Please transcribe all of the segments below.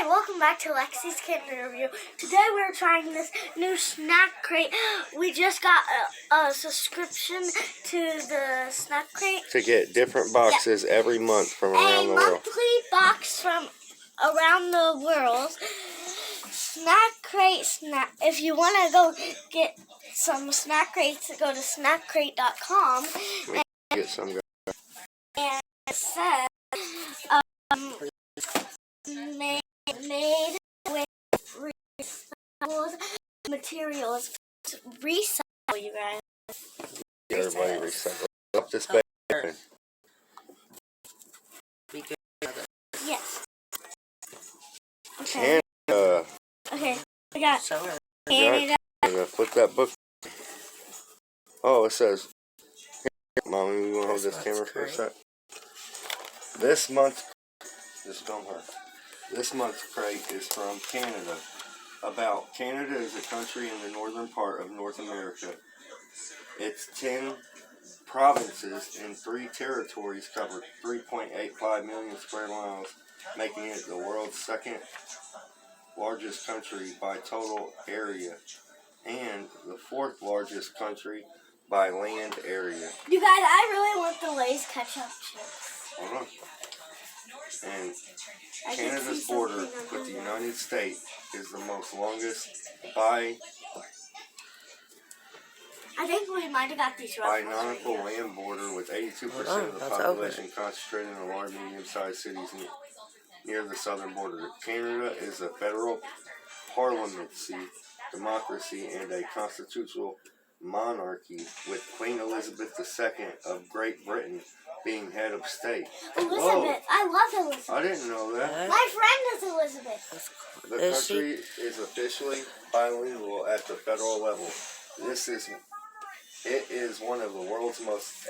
Hi, welcome back to Lexi's Kitten Review. Today we're trying this new snack crate. We just got a subscription to the snack crate. To get different boxes every month from around the world. A monthly box from around the world. Snack crate snack. If you want to go get some snack crates, go to snackcrate.com. Get some. And it says made with recycled materials. Recycle, you guys. Everybody recycle. Up this bacon. Yes. Okay. And, okay. We got Canada. Flip that book. Oh, it says. Here, Mommy, you want to hold this camera for a sec? This month. Just film her. This month's crate is from Canada. About Canada is a country in the northern part of North America. Its 10 provinces and 3 territories cover 3.85 million square miles, making it the world's second largest country by total area and the 4th largest country by land area. You guys, I really want the Lay's Ketchup Chips. Hold on. And Canada's border with the United States is the most longest I think we might have got these wrong. nautical land border, with 82% of the population concentrated in large medium-sized cities near the southern border. Canada is a federal parliamentary democracy and a constitutional monarchy, with Queen Elizabeth II of Great Britain being head of state. Elizabeth. Whoa. I love Elizabeth. I didn't know that. My friend is Elizabeth. The country is officially bilingual at the federal level. It is one of the world's most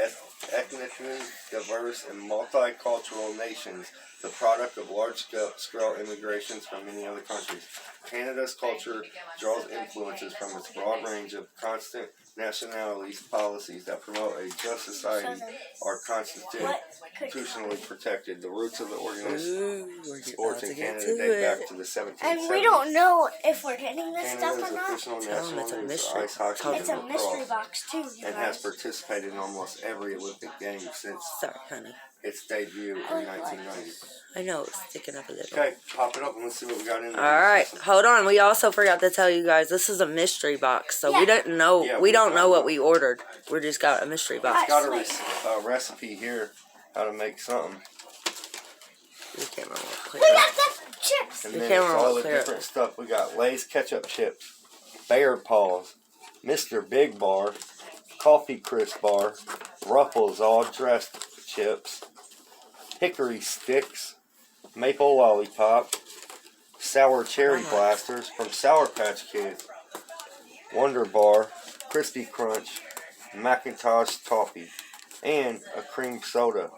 ethnically diverse and multicultural nations, the product of large-scale immigrations from many other countries. Canada's culture draws influences from its broad range of constant nationalities. Policies that promote a just society are constitutionally protected. The roots of the organized sports in Canada date back to the 1770s. And we don't know if we're getting this stuff or not. Official national news is ice hockey and It's a mystery box too, and has participated in almost every Olympic game since its debut in 1990. I know, it's sticking up a little. Okay, pop it up and let's see what we got in there. Alright, hold on. We also forgot to tell you guys, this is a mystery box. So we don't know we don't know what we ordered. We just got a mystery box. It's got a recipe here, how to make something. The camera won't clear. We got the chips! And then it's all the different stuff. We got Lay's Ketchup Chips, Bear Paws, Mr. Big Bar, Coffee Crisp Bar, Ruffles All Dressed Chips, Hickory Sticks, Maple Lollipop, Sour Cherry Blasters from Sour Patch Kids, Wonder Bar, Crispy Crunch, Macintosh Toffee, and a cream soda.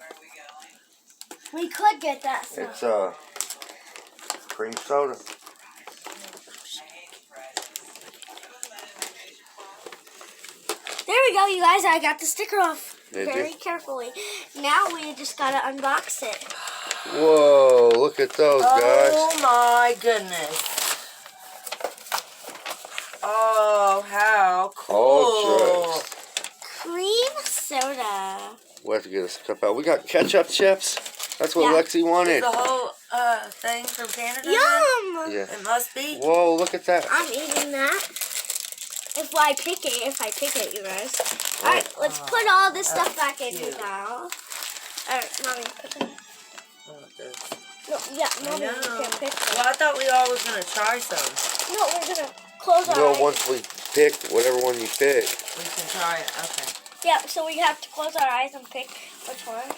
We could get that stuff. It's cream soda. There we go, you guys. I got the sticker off very carefully. Now we just gotta unbox it. Whoa, look at those, guys. Oh my goodness. Oh, how cool. Cream soda. We'll have to get us a cup out. We got ketchup chips. That's what Lexi wanted. Is the whole thing from Canada? Yum! Yeah. It must be. Whoa, look at that. I'm eating that. If I pick it, you guys. Alright, let's put all this stuff back in now. Alright, Mommy, put them. No, yeah, Mommy, you can pick them. Well, I thought we all was going to try some. No, we're going to close our eyes. Once we pick whatever one you pick. We can try it, okay. Yeah, so we have to close our eyes and pick which one.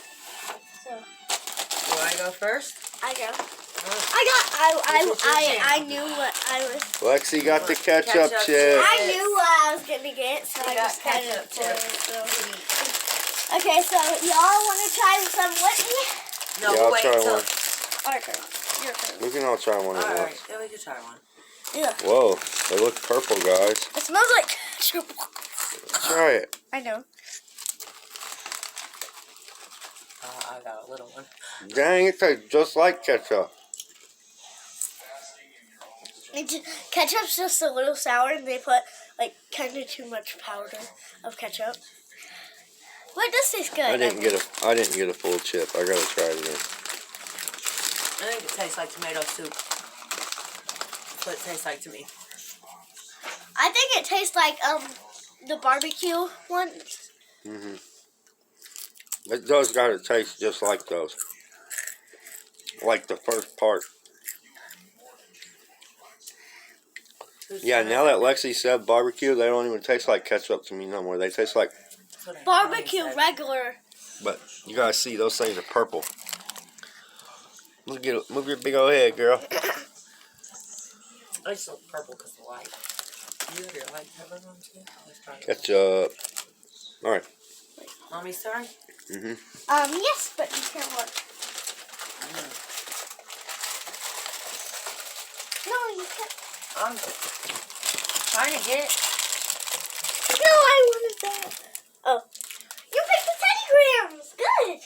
So. Do I go first? I go. I knew what I was. Lexi got the ketchup chips. I knew what I was gonna get, so I just got it for it. Okay, so y'all want to try some with me? No, yeah, I'll wait. try one. Our turn. Your turn. We can all try one at once. Alright, then we can try one. Yeah. Whoa, they look purple, guys. It smells like ketchup. Try it. I know. I got a little one. Dang, it tastes just like ketchup. Ketchup's just a little sour, and they put like kind of too much powder of ketchup. But it does taste good. I didn't get a full chip. I gotta try it again. I think it tastes like tomato soup. That's what it tastes like to me. I think it tastes like the barbecue one. Mhm. It does gotta taste just like those. Like the first part. Yeah, now that Lexi said barbecue, they don't even taste like ketchup to me no more. They taste like Barbecue regular. But you guys see those things are purple. Move your big old head, girl. I just look purple because of the light. You have your light covered on too? Ketchup. Alright. Mommy, sorry? Yes, but you can't look. No, you can't. I'm trying to get it. No, I wanted that. Oh. You picked the 10 grams. Good.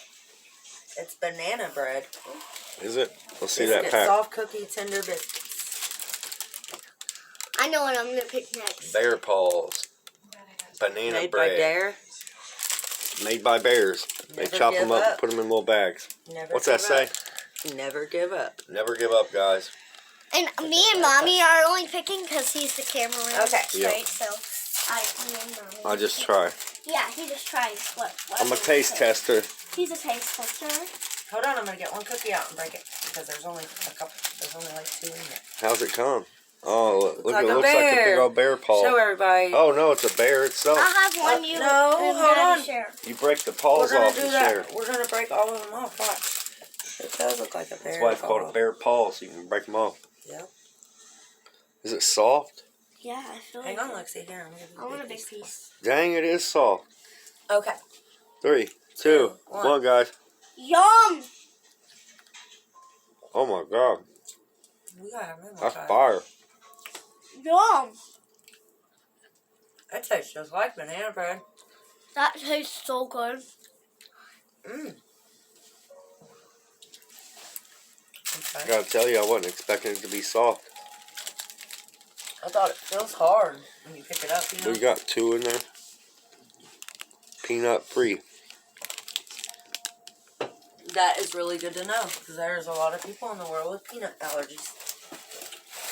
It's banana bread. Is it? Let's see Biscuit, that pack. soft cookie, tender biscuits. I know what I'm going to pick next. Bear paws. Banana Made bread. by Dare. Made by bears. They Never chop them give up up. and put them in little bags. Never What's that give say? up. Never give up. Never give up, guys. And me and Mommy are only picking because he's the cameraman. Okay. Yep. Right? So, me and Mommy. I'll just try. Yeah, he just tries what I'm a taste tester. He's a taste tester. Hold on, I'm going to get one cookie out and break it. Because there's only like 2 in there. How's it come? Oh, look, like it a looks like a bear. big old bear paw. Show everybody. Oh, no, it's a bear itself. I'll have one. You no, and hold Daddy on. share. You break the paws We're going off to do and that. share. We're going to break all of them off. Watch. It does look like a bear. That's why it's called a bear paw, so you can break them off. Yep. Is it soft? Yeah, I feel Hang like on, Lexi. Here, I'm going to I want a big piece. Dang, it is soft. Okay. 3, 2, 1, guys. Yum! Oh my god. We got a That's fire. Yum! That tastes just like banana bread. That tastes so good. Mmm. I Okay. gotta tell you, I wasn't expecting it to be soft. I thought it feels hard when you pick it up, you know? We got 2 in there. Peanut free. That is really good to know, because there's a lot of people in the world with peanut allergies.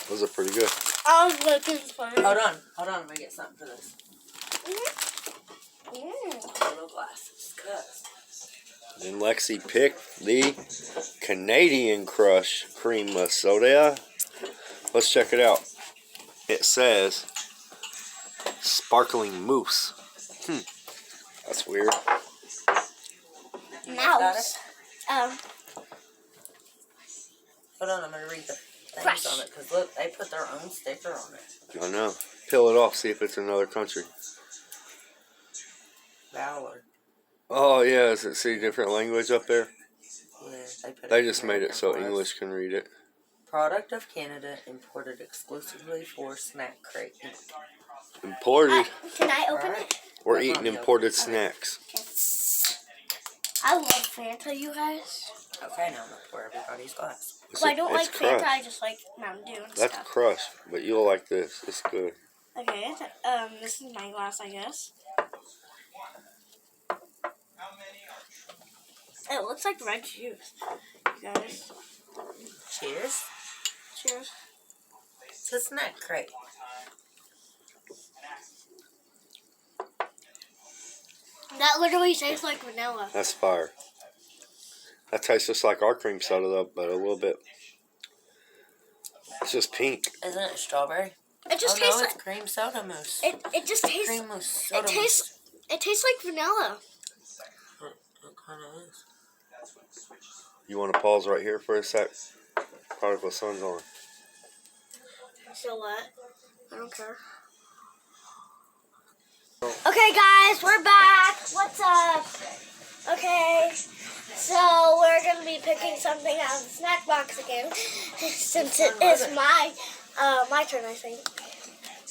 Those are pretty good. I was looking for it. Hold on, I'm going to get something for this. Mm. Little glasses, cuz. Then Lexi picked the Canadian Crush Crema soda. Let's check it out. It says sparkling mousse. That's weird. Mouse. Hold on, I'm going to read the things Crush. on it, because look, they put their own sticker on it. I know. Peel it off, see if it's another country. Valor. Oh yeah, does it see different language up there? Yeah, They just made it so American English can read it. Product of Canada, imported exclusively for Snack Crate. Imported. Can I open Alright. it? We're eating imported snacks. I love Fanta, you guys. Okay, now I'm going to pour everybody's glass. It's But I don't like it's Fanta, Crush. I just like Mountain Dew and That's stuff. Crush, but you'll like this. It's good. Okay, this is my glass, I guess. It looks like red juice, you guys. Cheers Cheers. to Snack Crate. That literally tastes like vanilla. That's fire. That tastes just like our cream soda though, but a little bit. It's just pink. Isn't it strawberry? It just oh, tastes no, like it's cream soda mousse. it just tastes Cream mousse, soda it tastes like vanilla. It kind of is. You want to pause right here for a sec? Prodigal Son's on. So what? I don't care. Okay, guys, we're back. What's up? Okay, so we're gonna be picking something out of the snack box again, since it is my turn, I think.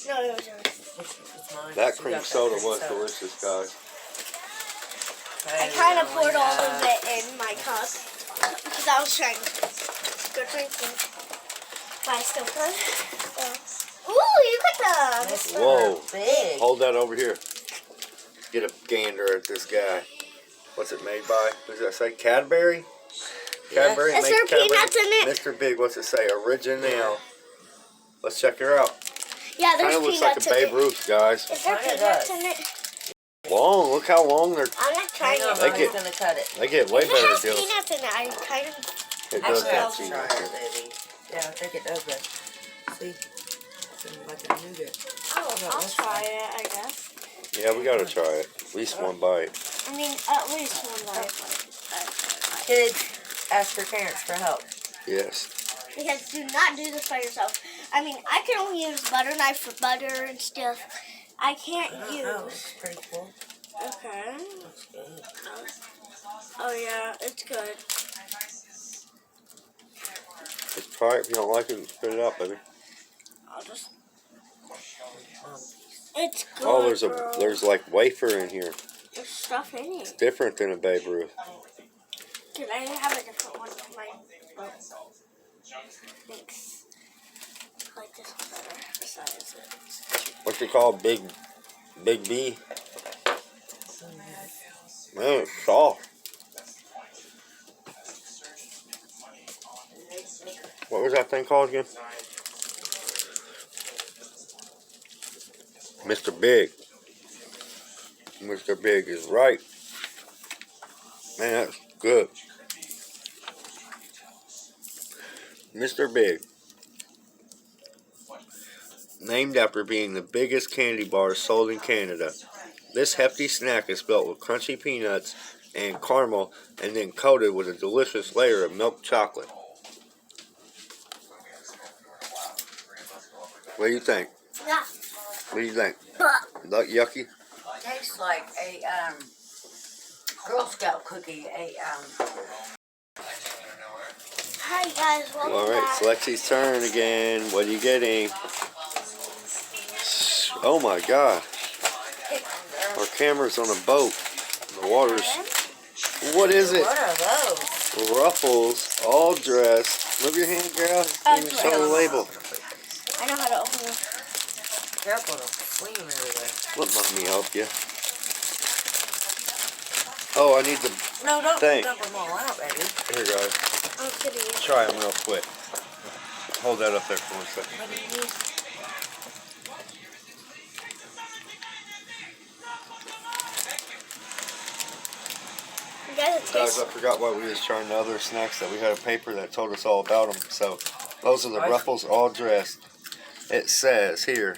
No, it was yours. It's mine. That You cream got soda cream was soda. delicious, guys. I kind of poured all of it in my cup because I was trying to go drinking, but I still could. Ooh, you got the... Whoa. Big. Hold that over here. Get a gander at this guy. What's it made by? What does that say? Cadbury? Cadbury? Is there peanuts in it? Mr. Big, what's it say? Original. Let's check her out. Yeah, there's Kind of looks peanuts like a in Babe it. Ruth, guys. Is there peanuts in it? Long. Look how long they're... I'm not trying it. They Gonna cut it. They get way If it better has deals. peanuts in it, I kind of... It does Actually, I'll have try peanuts. it, baby. Yeah, I think it does, but see, it's like a nougat. Oh, I'll try it, I guess. Yeah, we gotta try it. At least one bite. I mean, at least one bite. Kids, ask your parents for help. Yes. Because do not do this by yourself. I mean, I can only use butter knife for butter and stuff. I can't use... Oh, it's pretty cool. Okay. That's good. Oh, yeah, it's good. Just try it. If you don't like it, spit it out, baby. I'll just... It's good, Oh, bro. there's like wafer in here. There's stuff in it. It's different than a Babe Ruth. Can I have a different one for my... Oh. Thanks. I like this one better. Besides it. What's it called? Big B? Man, it's soft. What was that thing called again? Mr. Big. Mr. Big is right. Man, that's good. Mr. Big. Named after being the biggest candy bar sold in Canada. This hefty snack is built with crunchy peanuts and caramel and then coated with a delicious layer of milk chocolate. What do you think? Yeah. What do you think? Look yucky? Tastes like a Girl Scout cookie. Hi guys, welcome Alright, back. it's Lexi's turn again. What are you getting? Oh my god. Our camera's on a boat. The water's... What is it? What are those? Ruffles, all dressed. Move your hand, girl. Didn't even show the label. I know how to open it. Careful, to swing everywhere. Let mommy help you. Oh, I need the... No, don't Thank. dump them all out, baby. Here, guys. I'm kidding you. Try them real quick. Hold that up there for 1 second. What do you need? You guys, it Guys, tastes... I forgot why we was trying the other snacks that we had a paper that told us all about them. So, those are the Ruffles all dressed. It says here.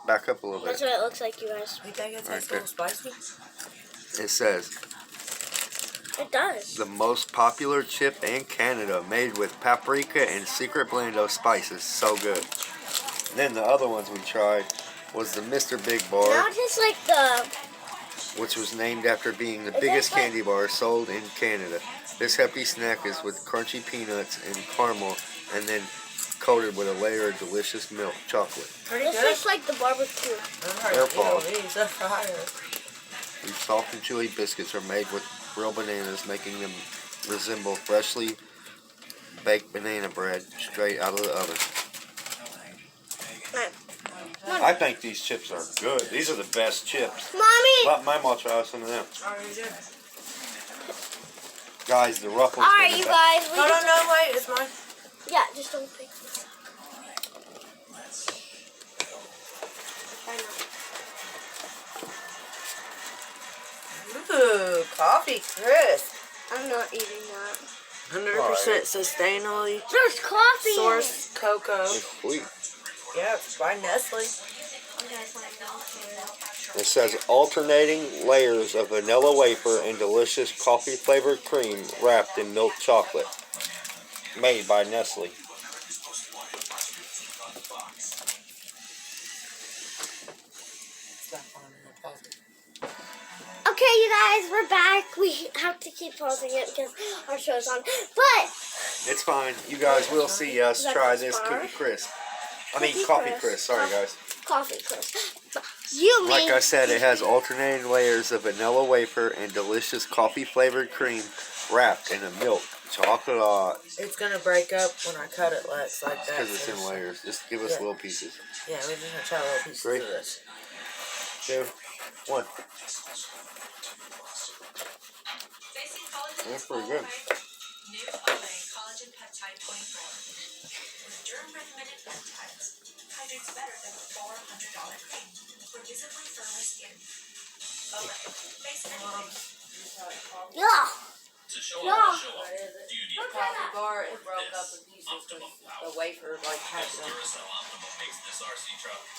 Back up a little That's bit. what it looks like, you guys. You think it tastes a Okay. little spicy? It says, It does. the most popular chip in Canada, made with paprika and secret blend of spices. So good. And then the other ones we tried was the Mr. Big Bar, Now just like the... which was named after being the Is biggest that like- candy bar sold in Canada. This hefty snack is with crunchy peanuts and caramel, and then coated with a layer of delicious milk chocolate. Pretty This good. is like the barbecue. Airpod. These fire. These soft and chewy biscuits are made with real bananas, making them resemble freshly baked banana bread straight out of the oven. I think these chips are good. These are the best chips. Mommy! Let my mom try some of them. Guys, the Ruffles. Alright, you guys. We No, wait, it's mine. Yeah, just don't pick this up. I know. Ooh, coffee crisp. I'm not eating that. 100% sustainably There's coffee in it. sourced cocoa. It's sweet. Yeah, it's by Nestle. It says alternating layers of vanilla wafer and delicious coffee flavored cream wrapped in milk chocolate. Made by Nestle. Okay, you guys, we're back. We have to keep pausing it because our show's on. But It's fine. You guys will see us Is that try the this bar? cookie crisp. I mean Cookie coffee crisp. crisp. Sorry, guys. coffee crisp. You mean... Like I said, it has alternating layers of vanilla wafer and delicious coffee flavored cream wrapped in the milk chocolate. It's gonna break up when I cut it, Lex, like that. Because it's in layers. Just give us little pieces. Yeah, we're just gonna try little pieces 3, of this. 2, 1. That's pretty good. New Olay Collagen Peptide 24. With germ-recommended peptides, hydrates better than the $400 cream for visibly firmer skin. Olay. Face anything. Yeah. Yeah. The coffee bar, it broke up in pieces because the wafer like had them.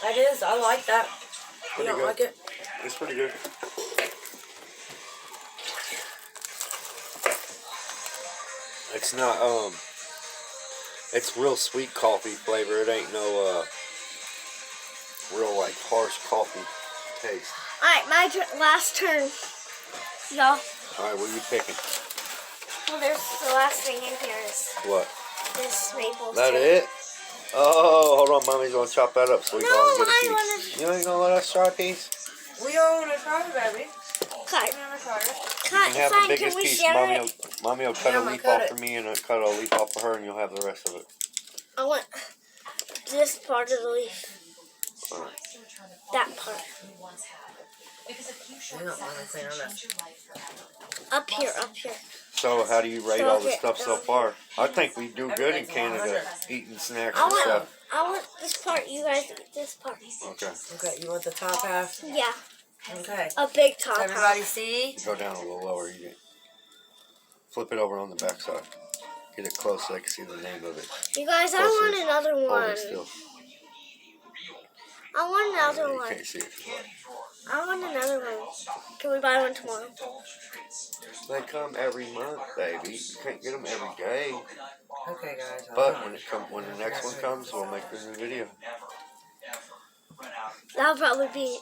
That is, I like that. You don't like it? It's pretty good. It's not, it's real sweet coffee flavor. It ain't no, real, like, harsh coffee taste. Alright, my last turn. Y'all. Alright, what are you picking? Well, there's the last thing in here is What? this maple That syrup. it? Oh, hold on. Mommy's gonna chop that up so we can all get a piece. wanna... You ain't gonna let us try a piece? We all want to try it, baby. Cut. You can have the Fine, can biggest we piece. share it? Mommy will cut Yeah, a I'm gonna leaf cut off it. for me and cut a leaf off for her, and you'll have the rest of it. I want this part of the leaf. Alright. That part. I don't want to clean on that. Up here, up here. So, how do you rate all the Okay, stuff so far? I think we do good in Canada, eating snacks and stuff. I want this part. You guys eat this part. Okay. Okay, you want the top half? Yeah. Okay. A big top Does everybody half. see? Go down a little lower. You get, flip it over on the back side. Get it close so I can see the name of it. You guys, I Closer. want another Hold one. it still. I want another You one. can't see it. I want another one. Can we buy one tomorrow? They come every month, baby. You can't get them every day. Okay, guys. But when the next one comes, we'll make the new video. That'll probably be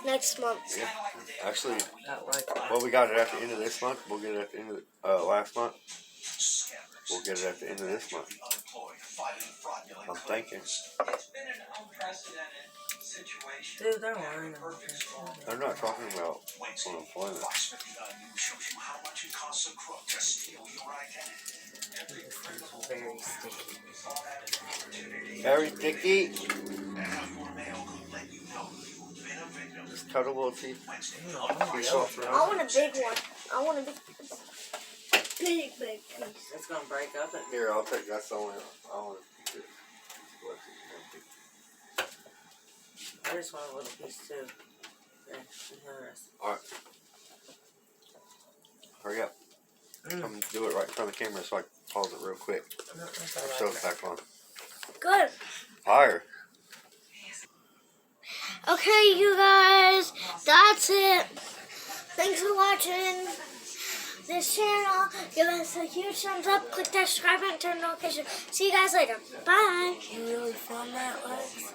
next month. Yeah. Actually, Not like well, we got it at the end of this month. We'll get it at the end of last month. We'll get it at the end of this month. I'm thinking. Dude, they're lying. They're not talking about unemployment. Very sticky. Very sticky. Just cut a little teeth. I want a big one. I want a big piece. It's gonna break up. Here, I'll take. That's the only. I want to keep it. I just want a little piece too. Okay, Alright. Hurry up. Come do it right in front of the camera so I can pause it real quick. Show it back on. Good. Fire. Okay, you guys, that's it. Thanks for watching this channel. Give us a huge thumbs up. Click that subscribe button, turn on notifications. See you guys later. Bye. You really filmed that, Lex?